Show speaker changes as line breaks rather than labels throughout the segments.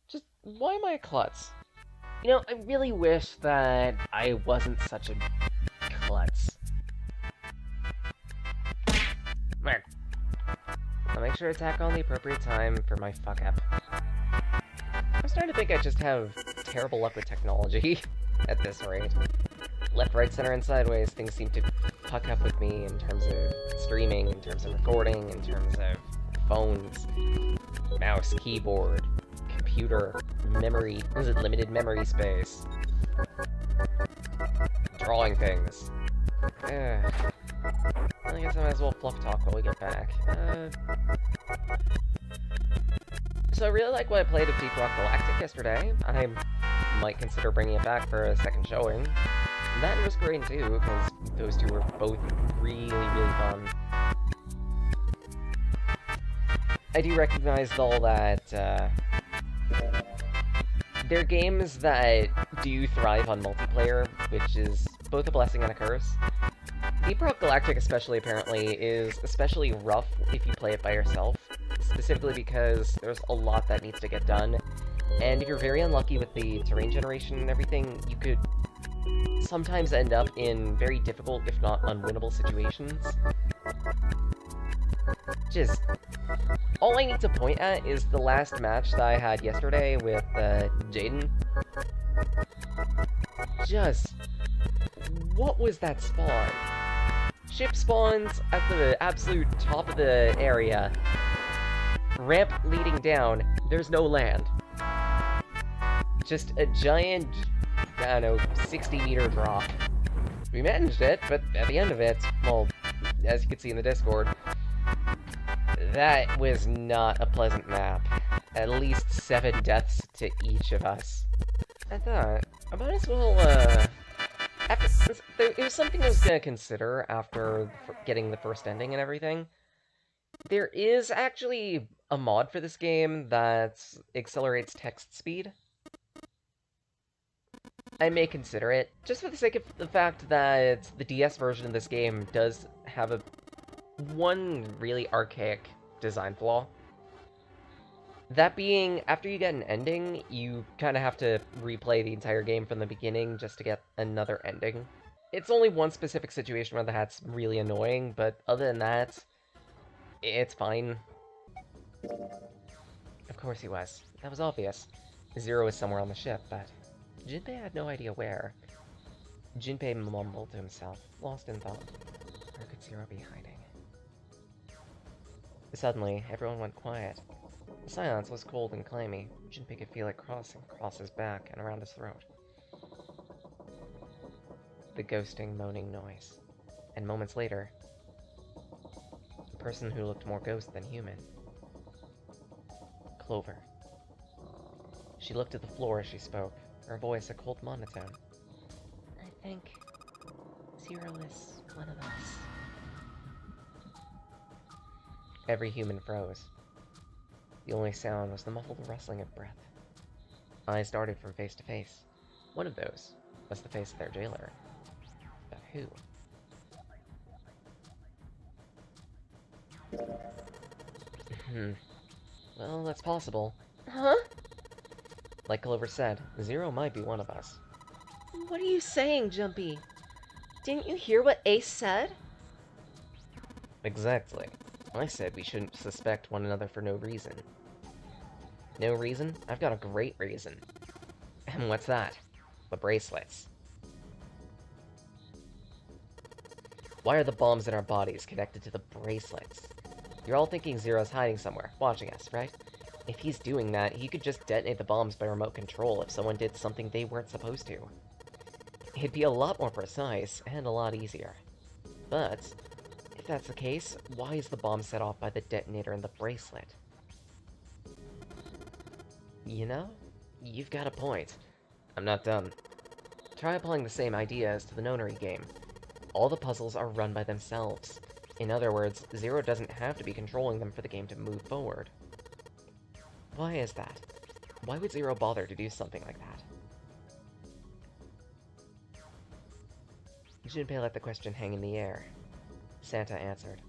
Just, why am I a klutz? You know, I really wish that I wasn't such a klutz. Man, I'll make sure to tack on the appropriate time for my fuck up. I'm starting to think I just have terrible luck with technology at this rate. Left, right, center, and sideways, things seem to fuck up with me in terms of streaming, in terms of recording, in terms of phones, mouse, keyboard, computer, memory, is it limited memory space? Drawing things. I guess I might as well fluff talk while we get back. So I really like what I played of Deep Rock Galactic yesterday. I might consider bringing it back for a second showing. That and Risk Rain too, because those two were both really, really fun. I do recognize, though, that they're games that do thrive on multiplayer, which is both a blessing and a curse. Deep Rock Galactic especially, apparently, is especially rough if you play it by yourself, specifically because there's a lot that needs to get done, and if you're very unlucky with the terrain generation and everything, you could sometimes end up in very difficult, if not unwinnable situations. Just, all I need to point at is the last match that I had yesterday with Jaden. Just, what was that spawn? Ship spawns at the absolute top of the area. Ramp leading down, there's no land. Just a giant, I don't know, 60-meter drop. We managed it, but at the end of it, well, as you can see in the Discord, that was not a pleasant map. At least 7 deaths to each of us. I thought, I might as well, it was something I was gonna consider after getting the first ending and everything. There is actually a mod for this game that accelerates text speed. I may consider it, just for the sake of the fact that the DS version of this game does have one really archaic design flaw. That being, after you get an ending, you kind of have to replay the entire game from the beginning just to get another ending. It's only one specific situation where that's really annoying, but other than that, it's fine. Of course he was. That was obvious. Zero was somewhere on the ship, but Jinpei had no idea where. Jinpei mumbled to himself, lost in thought. Where could Zero be hiding? Suddenly, everyone went quiet. The silence was cold and clammy. Jinpei could feel it crossing across his back and around his throat. The ghosting, moaning noise. And moments later, a person who looked more ghost than human. Clover. She looked at the floor as she spoke, her voice a cold monotone. I think Zero is one of us. Every human froze. The only sound was the muffled rustling of breath. Eyes darted from face to face. One of those was the face of their jailer. But who? Well, that's possible.
Huh?
Like Clover said, Zero might be one of us.
What are you saying, Jumpy? Didn't you hear what Ace said?
Exactly. I said we shouldn't suspect one another for no reason. No reason? I've got a great reason. And what's that? The bracelets. Why are the bombs in our bodies connected to the bracelets? You're all thinking Zero's hiding somewhere, watching us, right? If he's doing that, he could just detonate the bombs by remote control if someone did something they weren't supposed to. It'd be a lot more precise, and a lot easier. But, if that's the case, why is the bomb set off by the detonator in the bracelet? You know, you've got a point. I'm not done. Try applying the same ideas to the nonary game. All the puzzles are run by themselves. In other words, Zero doesn't have to be controlling them for the game to move forward. Why is that? Why would Zero bother to do something like that? Junpei let the question hang in the air. Santa answered.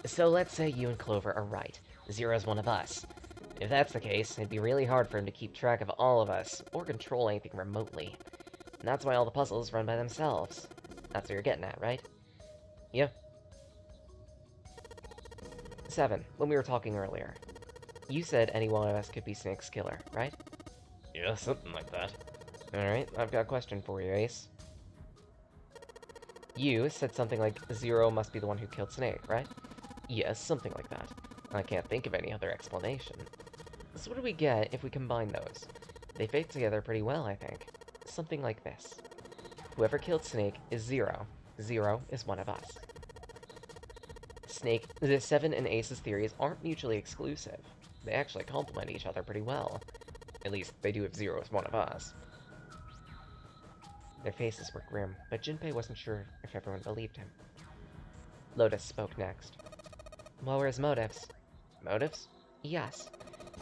So let's say you and Clover are right. Zero's one of us. If that's the case, it'd be really hard for him to keep track of all of us, or control anything remotely. And that's why all the puzzles run by themselves. That's what you're getting at, right? Yeah. 7. When we were talking earlier, you said any one of us could be Snake's killer, right? Yeah, something like that. Alright, I've got a question for you, Ace. You said something like Zero must be the one who killed Snake, right? Yes, something like that. I can't think of any other explanation. So what do we get if we combine those? They fit together pretty well, I think. Something like this. Whoever killed Snake is Zero. Zero is one of us. The 7 and Ace's theories aren't mutually exclusive. They actually complement each other pretty well. At least, they do if Zero is one of us. Their faces were grim, but Junpei wasn't sure if everyone believed him. Lotus spoke next. What were his motives? Motives? Yes.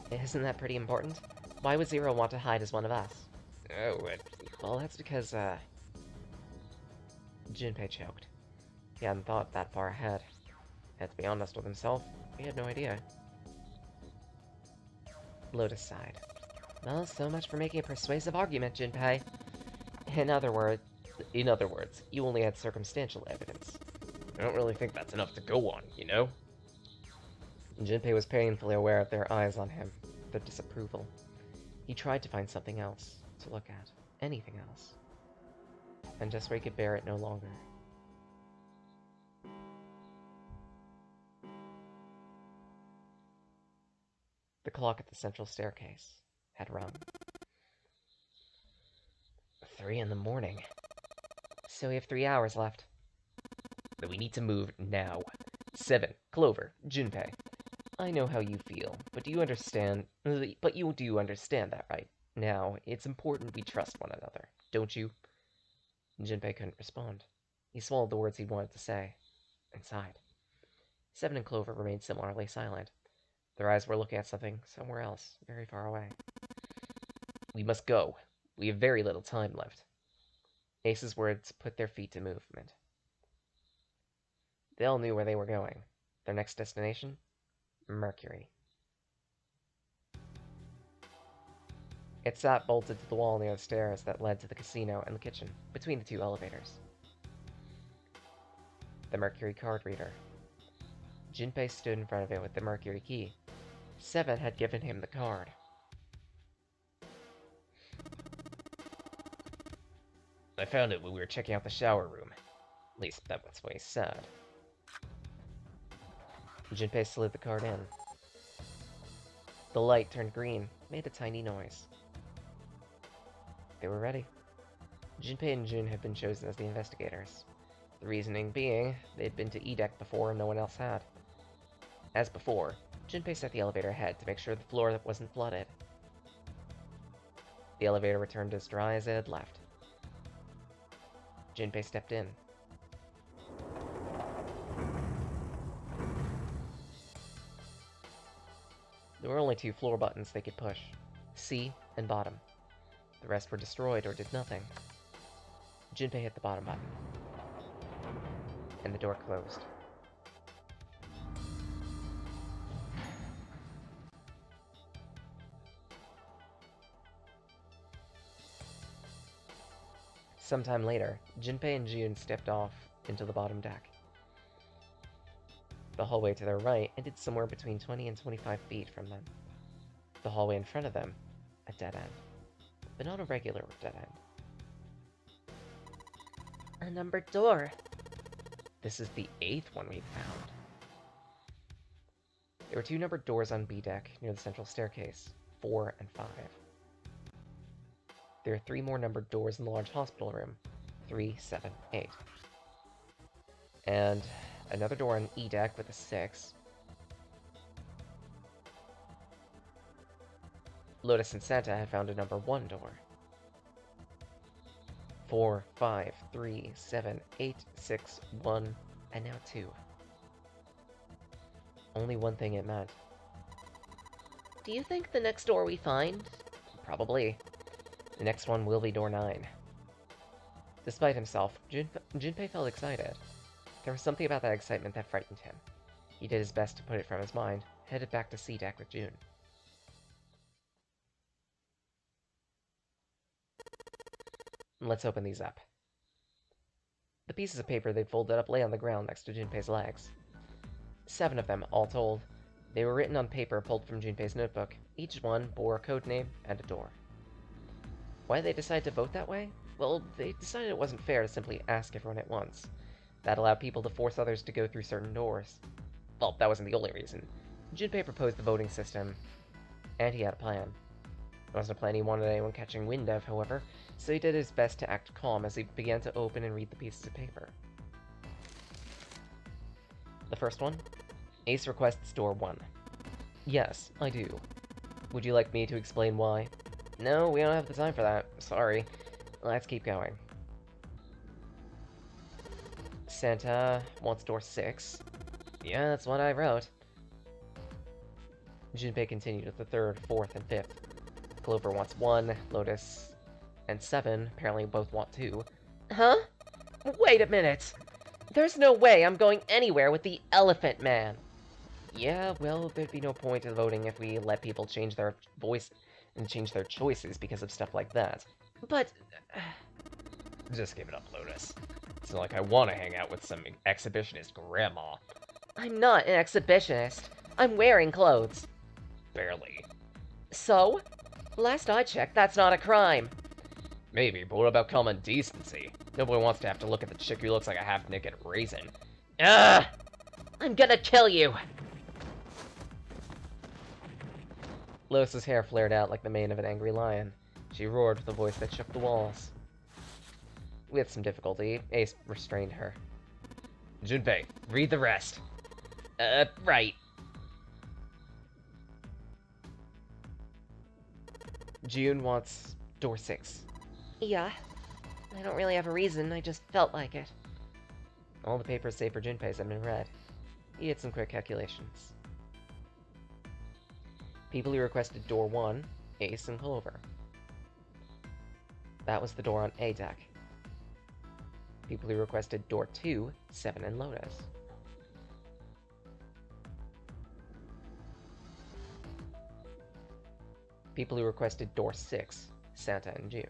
Isn't that pretty important? Why would Zero want to hide as one of us? Oh, well, that's because, Junpei choked. He hadn't thought that far ahead. And to be honest with himself, he had no idea. Lotus sighed. Well, so much for making a persuasive argument, Junpei. In other words, you only had circumstantial evidence. I don't really think that's enough to go on, you know? Junpei was painfully aware of their eyes on him, their disapproval. He tried to find something else to look at, anything else. And just where he could bear it no longer. The clock at the central staircase had rung. 3 in the morning. So we have 3 hours left. But we need to move now. 7. Clover, Junpei. I know how you feel, but you do understand that, right? Now, it's important we trust one another, don't you? Junpei couldn't respond. He swallowed the words he wanted to say, and sighed. 7 and Clover remained similarly silent. Their eyes were looking at something somewhere else, very far away. We must go. We have very little time left. Ace's words put their feet to movement. They all knew where they were going. Their next destination? Mercury. It sat bolted to the wall near the stairs that led to the casino and the kitchen, between the 2 elevators. The Mercury card reader. Junpei stood in front of it with the Mercury key. 7 had given him the card. I found it when we were checking out the shower room. At least, that's what he said. Junpei slid the card in. The light turned green, made a tiny noise. They were ready. Junpei and Jun had been chosen as the investigators. The reasoning being, they'd been to E-Deck before and no one else had. As before, Junpei set the elevator ahead to make sure the floor wasn't flooded. The elevator returned as dry as it had left. Junpei stepped in. There were only 2 floor buttons they could push, C and bottom. The rest were destroyed or did nothing. Junpei hit the bottom button, and the door closed. Sometime later, Junpei and Jun stepped off into the bottom deck. The hallway to their right ended somewhere between 20 and 25 feet from them. The hallway in front of them, a dead end. But not a regular dead end.
A numbered door.
This is the 8th one we've found. There were 2 numbered doors on B deck near the central staircase, 4 and 5. There are 3 more numbered doors in the large hospital room, 3, 7, 8. And another door on E deck with a 6. Lotus and Santa had found a number 1 door. 4, 5, 3, 7, 8, 6, 1, and now 2. Only one thing it meant.
Do you think the next door we find?
Probably. The next one will be door 9. Despite himself, Junpei felt excited. There was something about that excitement that frightened him. He did his best to put it from his mind, headed back to C-Deck with Jun. Let's open these up. The pieces of paper they'd folded up lay on the ground next to Junpei's legs. 7 of them, all told. They were written on paper pulled from Junpei's notebook. Each one bore a code name and a door. Why did they decide to vote that way? Well, they decided it wasn't fair to simply ask everyone at once. That allowed people to force others to go through certain doors. Well, that wasn't the only reason. Junpei proposed the voting system, and he had a plan. It wasn't a plan he wanted anyone catching wind of, however, so he did his best to act calm as he began to open and read the pieces of paper. The first one, Ace requests door 1. Yes, I do. Would you like me to explain why? No, we don't have the time for that. Sorry. Let's keep going. Santa wants door 6. Yeah, that's what I wrote. Junpei continued with the 3rd, 4th, and 5th. Clover wants 1, Lotus and 7 apparently both want 2.
Huh? Wait a minute! There's no way I'm going anywhere with the Elephant Man!
Yeah, well, there'd be no point in voting if we let people change their voice and change their choices because of stuff like that.
But...
Just give it up, Lotus. It's not like I want to hang out with some exhibitionist grandma.
I'm not an exhibitionist. I'm wearing clothes.
Barely.
So? Last I checked, that's not a crime.
Maybe, but what about common decency? Nobody wants to have to look at the chick who looks like a half-naked raisin.
Ugh! I'm gonna kill you!
Lotus's hair flared out like the mane of an angry lion. She roared with a voice that shook the walls. With some difficulty, Ace restrained her. Junpei, read the rest.
Right.
June wants door 6.
Yeah. I don't really have a reason, I just felt like it.
All the papers save for Junpei's had been read. He did some quick calculations. People who requested door 1, Ace and Clover. That was the door on A deck. People who requested door 2, 7 and Lotus. People who requested door 6, Santa and June.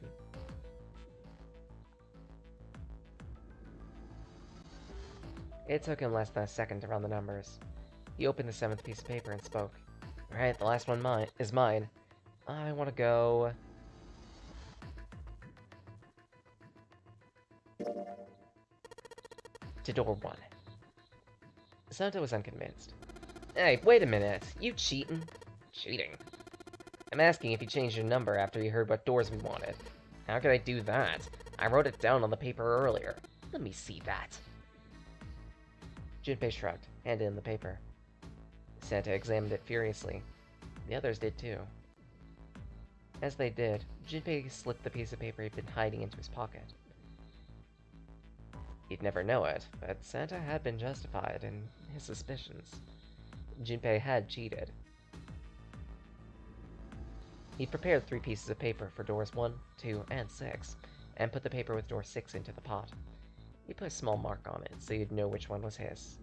It took him less than a second to run the numbers. He opened the 7th piece of paper and spoke. Alright, the last one is mine. I want to go... to door 1. Santa was unconvinced. Hey, wait a minute. You cheating? Cheating? I'm asking if you changed your number after you heard what doors we wanted. How could I do that? I wrote it down on the paper earlier.
Let me see that.
Junpei shrugged, handed him the paper. Santa examined it furiously. The others did too. As they did, Junpei slipped the piece of paper he'd been hiding into his pocket. He'd never know it, but Santa had been justified in his suspicions. Junpei had cheated. He prepared 3 pieces of paper for doors 1, 2, and 6, and put the paper with door 6 into the pot. He put a small mark on it, so you'd know which one was his.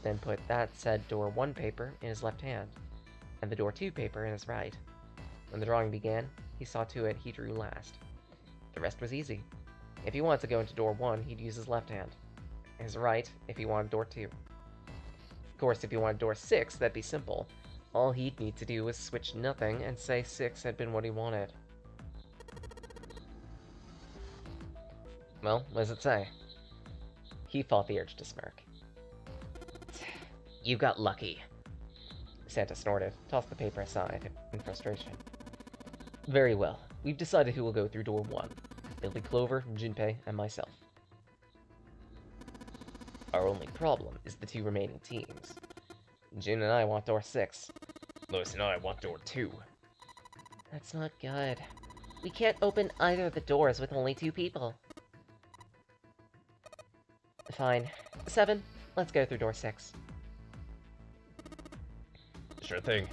Then put that said door 1 paper in his left hand, and the door 2 paper in his right. When the drawing began, he saw to it he drew last. The rest was easy. If he wanted to go into door 1, he'd use his left hand. His right, if he wanted door 2. Of course, if he wanted door 6, that'd be simple. All he'd need to do was switch nothing and say 6 had been what he wanted. Well, what does it say? He fought the urge to smirk.
You got lucky.
Santa snorted, tossed the paper aside in frustration. Very well. We've decided who will go through door 1. It'll be Clover, Junpei, and myself. Our only problem is the 2 remaining teams. June and I want door 6. Lois and I want door 2.
That's not good. We can't open either of the doors with only 2 people. Fine. 7, let's go through door 6.
Sure thing.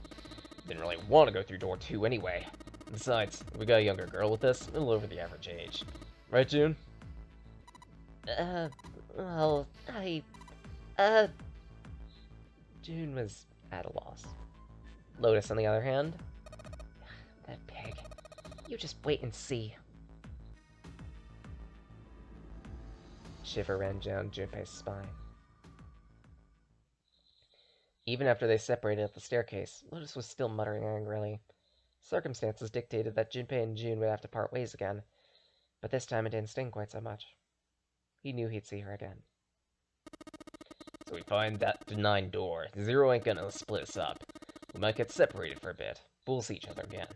Didn't really want to go through door 2 anyway. Besides, we got a younger girl with us, a little over the average age. Right, June?
Well,
June was at a loss. Lotus, on the other hand...
That pig. You just wait and see.
shiver ran down Junpei's spine. Even after they separated at the staircase, Lotus was still muttering angrily. Circumstances dictated that Junpei and June would have to part ways again, but this time it didn't sting quite so much. He knew he'd see her again. So we find that D9 door. Zero ain't gonna split us up. We might get separated for a bit, but we'll see each other again.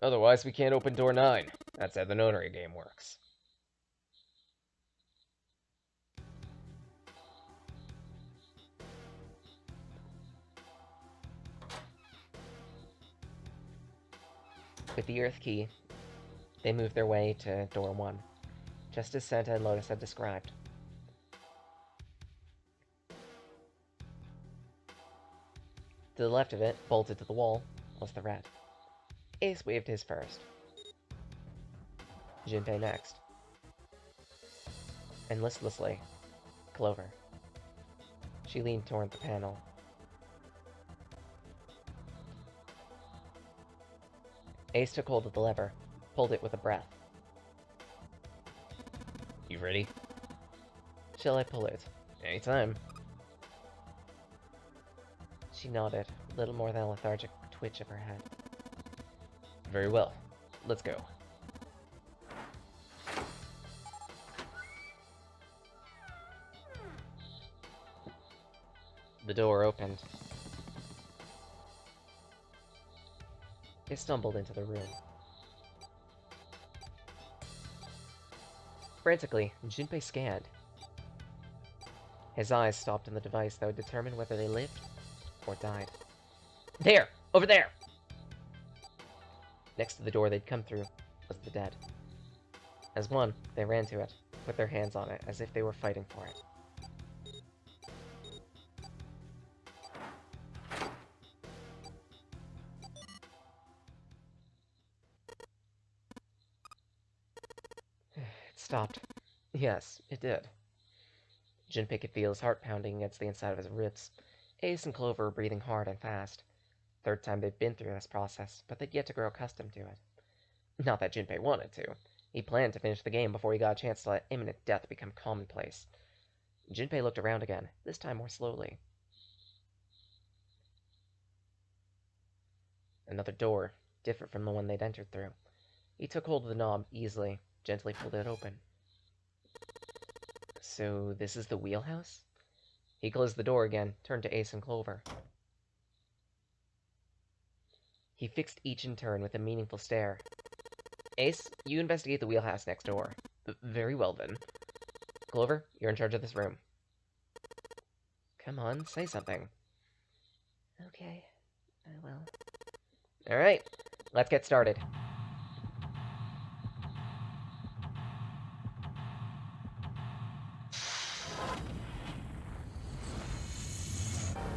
Otherwise, we can't open door 9. That's how the notary game works. With the Earth Key, they moved their way to door 1, just as Santa and Lotus had described. To the left of it, bolted to the wall, was the rat. Ace waved his first. Junpei next. And listlessly, Clover. She leaned toward the panel. Ace took hold of the lever, pulled it with a breath. You ready? Shall I pull it? Anytime. She nodded, a little more than a lethargic twitch of her head. Very well. Let's go. The door opened. They stumbled into the room. Frantically, Junpei scanned. His eyes stopped on the device that would determine whether they lived or died. There! Over there! Next to the door they'd come through was the dead. As one, they ran to it, put their hands on it, as if they were fighting for it. It stopped. Yes, it did. Junpei could feel his heart pounding against the inside of his ribs. Ace and Clover were breathing hard and fast. Third time they'd been through this process, but they'd yet to grow accustomed to it. Not that Junpei wanted to. He planned to finish the game before he got a chance to let imminent death become commonplace. Junpei looked around again, this time more slowly. Another door, different from the one they'd entered through. He took hold of the knob easily, gently pulled it open. So this is the wheelhouse? He closed the door again, turned to Ace and Clover. He fixed each in turn with a meaningful stare. Ace, you investigate the wheelhouse next door. Very well, then. Clover, you're in charge of this room. Come on, say something. Okay, I will. Alright, let's get started.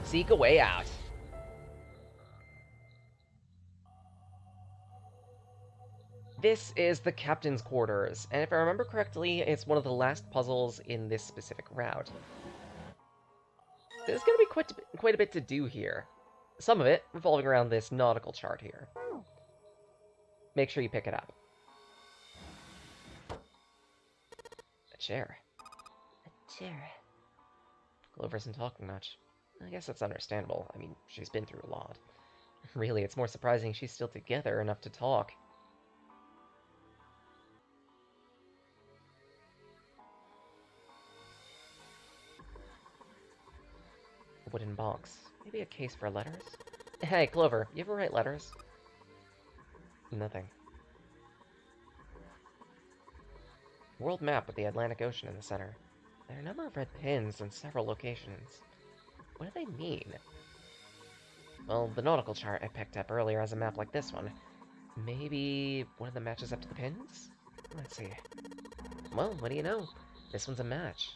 Seek a way out. This is the captain's quarters, and if I remember correctly, it's one of the last puzzles in this specific route. There's going to be quite a bit to do here. Some of it revolving around this nautical chart here. Make sure you pick it up. A chair. A chair. Clover isn't talking much. I guess that's understandable. I mean, she's been through a lot. Really, it's more surprising she's still together enough to talk. A wooden box. Maybe a case for letters? Hey, Clover, you ever write letters? Nothing. World map with the Atlantic Ocean in the center. There are a number of red pins in several locations. What do they mean? Well, the nautical chart I picked up earlier has a map like this one. Maybe one of them matches up to the pins? Let's see. Well, what do you know? This one's a match.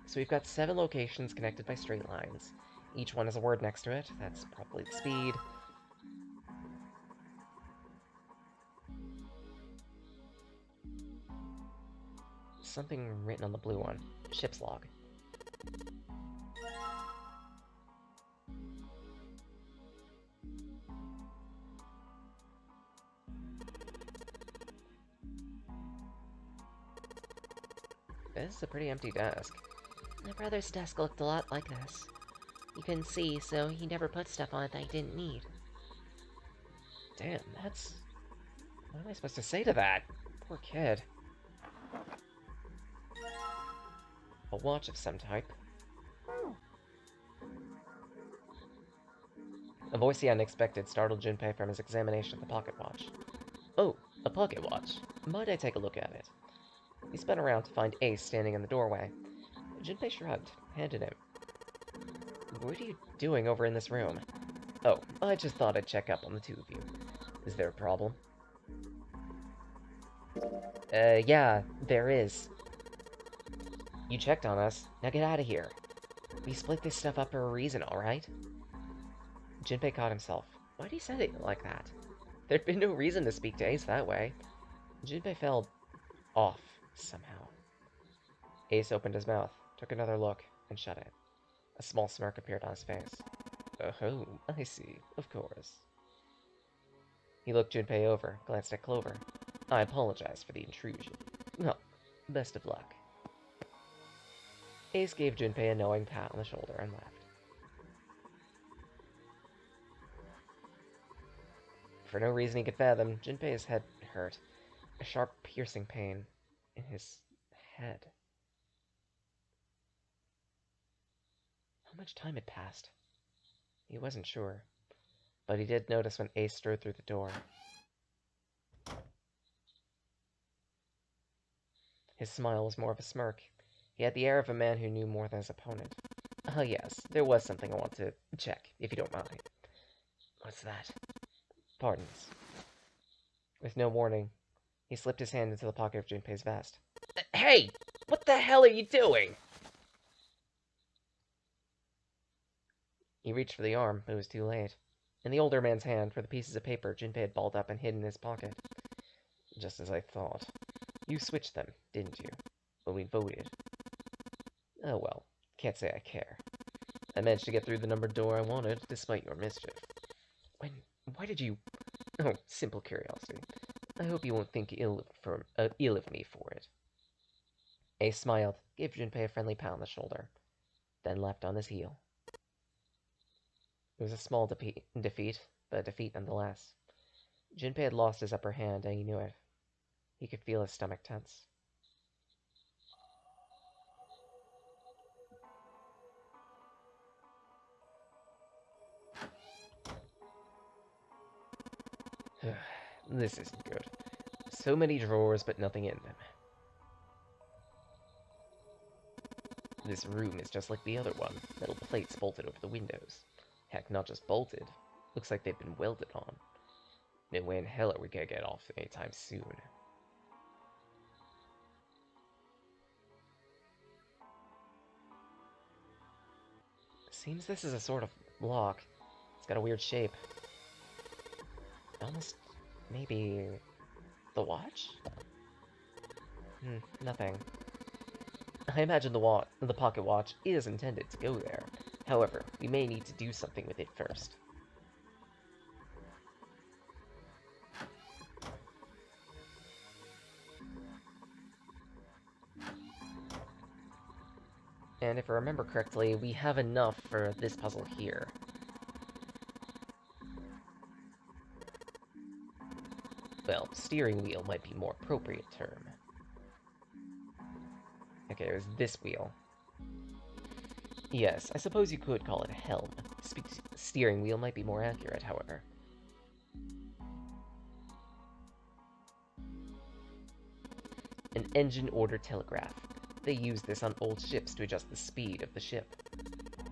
So we've got 7 locations connected by straight lines. Each one has a word next to it. That's probably the speed. Something written on the blue one. Ship's log. This is a pretty empty desk.
My brother's desk looked a lot like this. You couldn't see, so he never put stuff on it that he didn't need.
Damn, that's... What am I supposed to say to that? Poor kid. A watch of some type. A voice he hadn't expected startled Junpei from his examination of the pocket watch. Oh, a pocket watch. Might I take a look at it? He spun around to find Ace standing in the doorway. Junpei shrugged, handed him. What are you doing over in this room? Oh, I just thought I'd check up on the two of you. Is there a problem? Yeah, there is. You checked on us. Now get out of here. We split this stuff up for a reason, alright? Junpei caught himself. Why'd he say it like that? There'd been no reason to speak to Ace that way. Junpei felt off, somehow. Ace opened his mouth, took another look, and shut it. A small smirk appeared on his face. Oh, I see. Of course. He looked Junpei over, glanced at Clover. I apologize for the intrusion. Well, best of luck. Ace gave Junpei a knowing pat on the shoulder and left. For no reason he could fathom, Junpei's head hurt. A sharp, piercing pain in his head. How much time had passed? He wasn't sure, but he did notice when Ace strode through the door. His smile was more of a smirk. He had the air of a man who knew more than his opponent. Ah, yes, there was something I want to check, if you don't mind. What's that? Pardons. With no warning, he slipped his hand into the pocket of Junpei's vest. Hey! What the hell are you doing? He reached for the arm, but it was too late. In the older man's hand were the pieces of paper Junpei had balled up and hid in his pocket. Just as I thought. You switched them, didn't you? When we voted. Oh well, can't say I care. I managed to get through the numbered door I wanted, despite your mischief. Why did you... Oh, simple curiosity. I hope you won't think ill of me for it. Ace smiled, gave Junpei a friendly pat on the shoulder, then leapt on his heel. It was a small defeat, but a defeat nonetheless. Junpei had lost his upper hand, and he knew it. He could feel his stomach tense. This isn't good. So many drawers, but nothing in them. This room is just like the other one. Metal plates bolted over the windows. Heck, not just bolted. Looks like they've been welded on. No way in hell are we gonna get off anytime soon. Seems this is a sort of lock. It's got a weird shape. Almost... maybe... the watch? Nothing. I imagine the pocket watch is intended to go there. However, we may need to do something with it first. And if I remember correctly, we have enough for this puzzle here. Well, steering wheel might be a more appropriate term. Okay, it was this wheel. Yes, I suppose you could call it a helm. Steering wheel might be more accurate, however. An engine order telegraph. They use this on old ships to adjust the speed of the ship.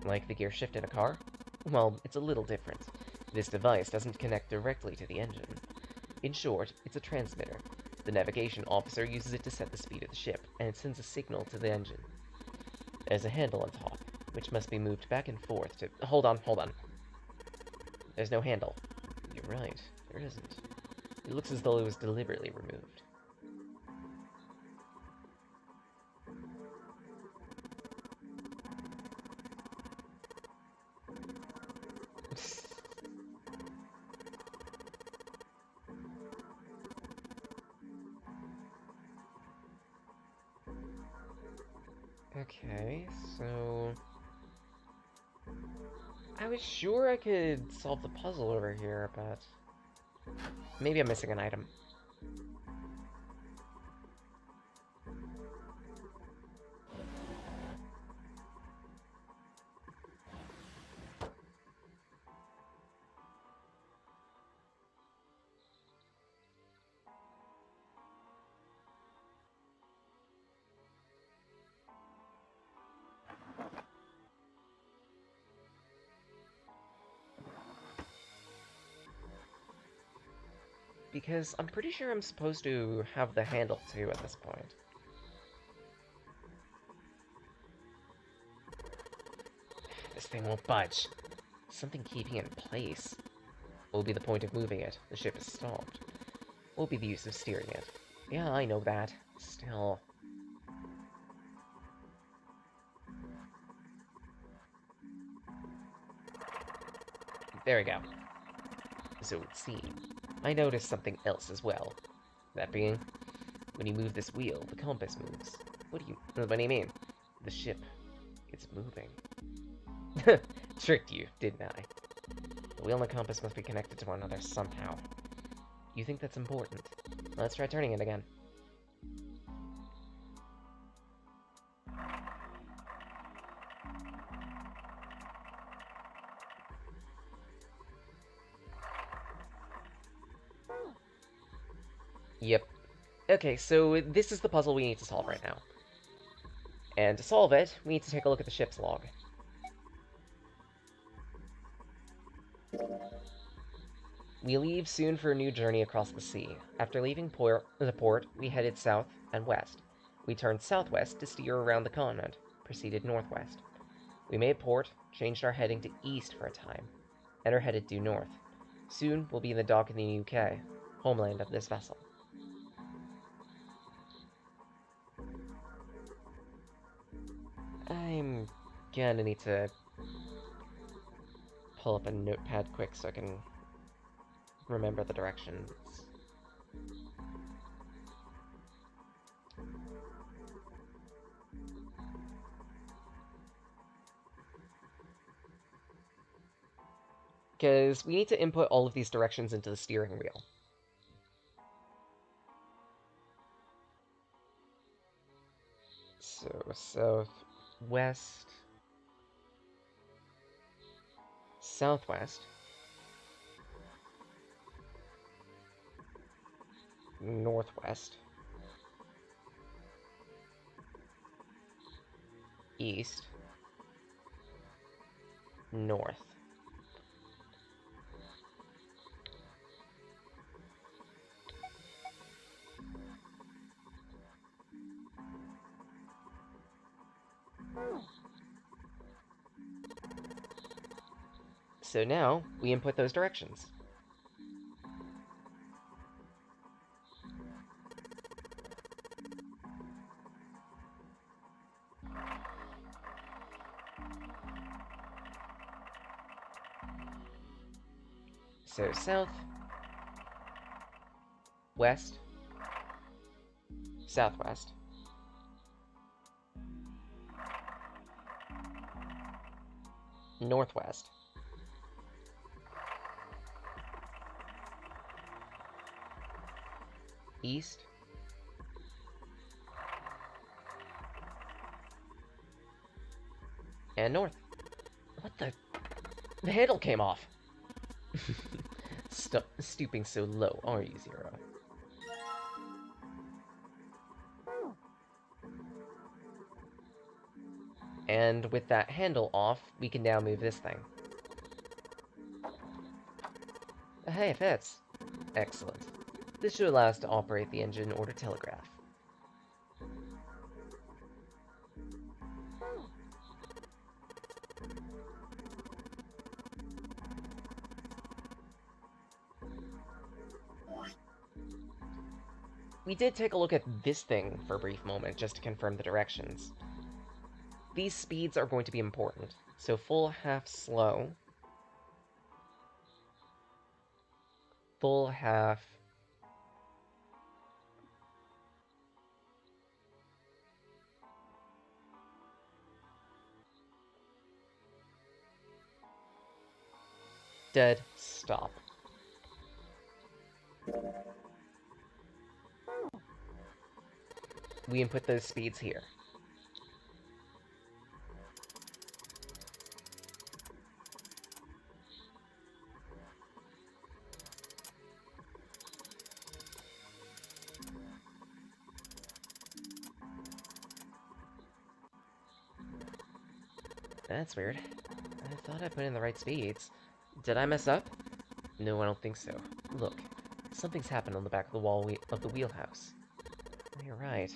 Like the gear shift in a car? Well, it's a little different. This device doesn't connect directly to the engine. In short, it's a transmitter. The navigation officer uses it to set the speed of the ship, and it sends a signal to the engine. There's a handle on top, which must be moved back and forth to... Hold on. There's no handle. You're right, there isn't. It looks as though it was deliberately removed. Okay, so... I was sure I could solve the puzzle over here, but... maybe I'm missing an item. Because I'm pretty sure I'm supposed to have the handle too at this point. This thing won't budge. Something keeping it in place. What will be the point of moving it? The ship is stopped. What will be the use of steering it? Yeah, I know that. Still... there we go. So let's see. I noticed something else as well. That being, when you move this wheel, the compass moves. What do you mean? The ship. It's moving. Tricked you, didn't I? The wheel and the compass must be connected to one another somehow. You think that's important? Let's try turning it again. Yep. Okay, so this is the puzzle we need to solve right now. And to solve it, we need to take a look at the ship's log. We leave soon for a new journey across the sea. After leaving the port, we headed south and west. We turned southwest to steer around the continent, proceeded northwest. We made port, changed our heading to east for a time, and are headed due north. Soon, we'll be in the dock in the UK, homeland of this vessel. I'm gonna need to pull up a notepad quick so I can remember the directions. Because we need to input all of these directions into the steering wheel. So, southwest, southwest, northwest, east, north. So now, we input those directions. So south, west, southwest, northwest, east, and north. What the? The handle came off! Stooping so low, are you, Zero? And with that handle off, we can now move this thing. Hey, it fits. Excellent. This should allow us to operate the engine or to telegraph. We did take a look at this thing for a brief moment, just to confirm the directions. These speeds are going to be important, so full half slow, full half Dead stop. We input those speeds here. That's weird. I thought I put in the right speeds. Did I mess up? No, I don't think so. Look, something's happened on the back of the wall of the wheelhouse. You're right.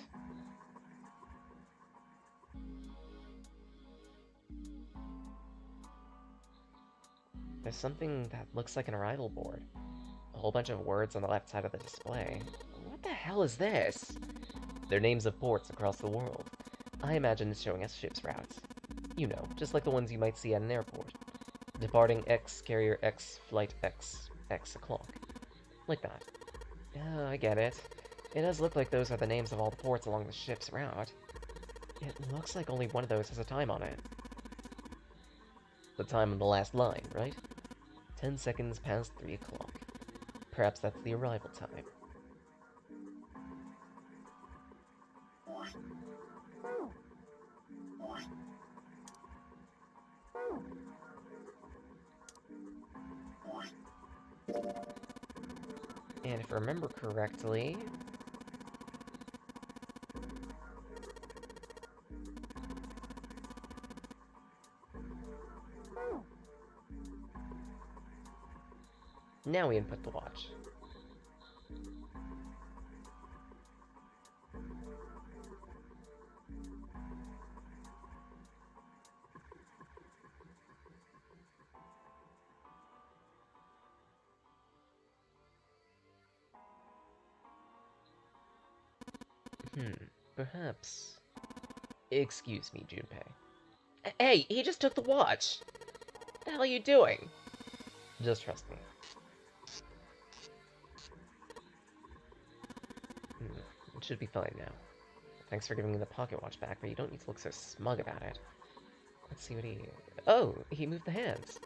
There's something that looks like an arrival board. A whole bunch of words on the left side of the display. What the hell is this? They're names of ports across the world. I imagine it's showing us ship's routes. You know, just like the ones you might see at an airport. Departing X, carrier X, flight X, X o'clock. Like that. Oh, I get it. It does look like those are the names of all the ports along the ship's route. It looks like only one of those has a time on it. The time on the last line, right? 10 seconds past 3 o'clock. Perhaps that's the arrival time. And if I remember correctly... Now we input the watch. Perhaps... Excuse me, Junpei. Hey, he just took the watch! What the hell are you doing? Just trust me. It should be fine now. Thanks for giving me the pocket watch back, but you don't need to look so smug about it. Let's see what he... Oh, he moved the hands.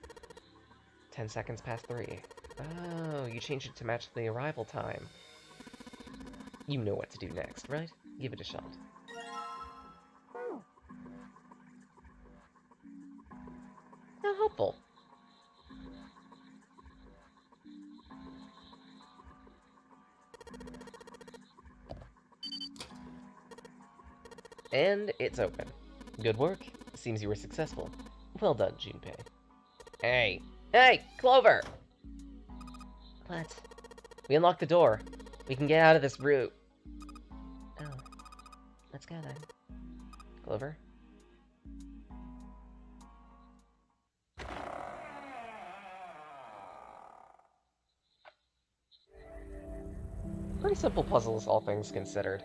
10 seconds past 3. Oh, you changed it to match the arrival time. You know what to do next, right? Give it a shot. How helpful. And it's open. Good work. Seems you were successful. Well done, Junpei. Hey! Hey! Clover! What? We unlocked the door. We can get out of this route. Oh. Let's go then. Clover? Pretty simple puzzles, all things considered.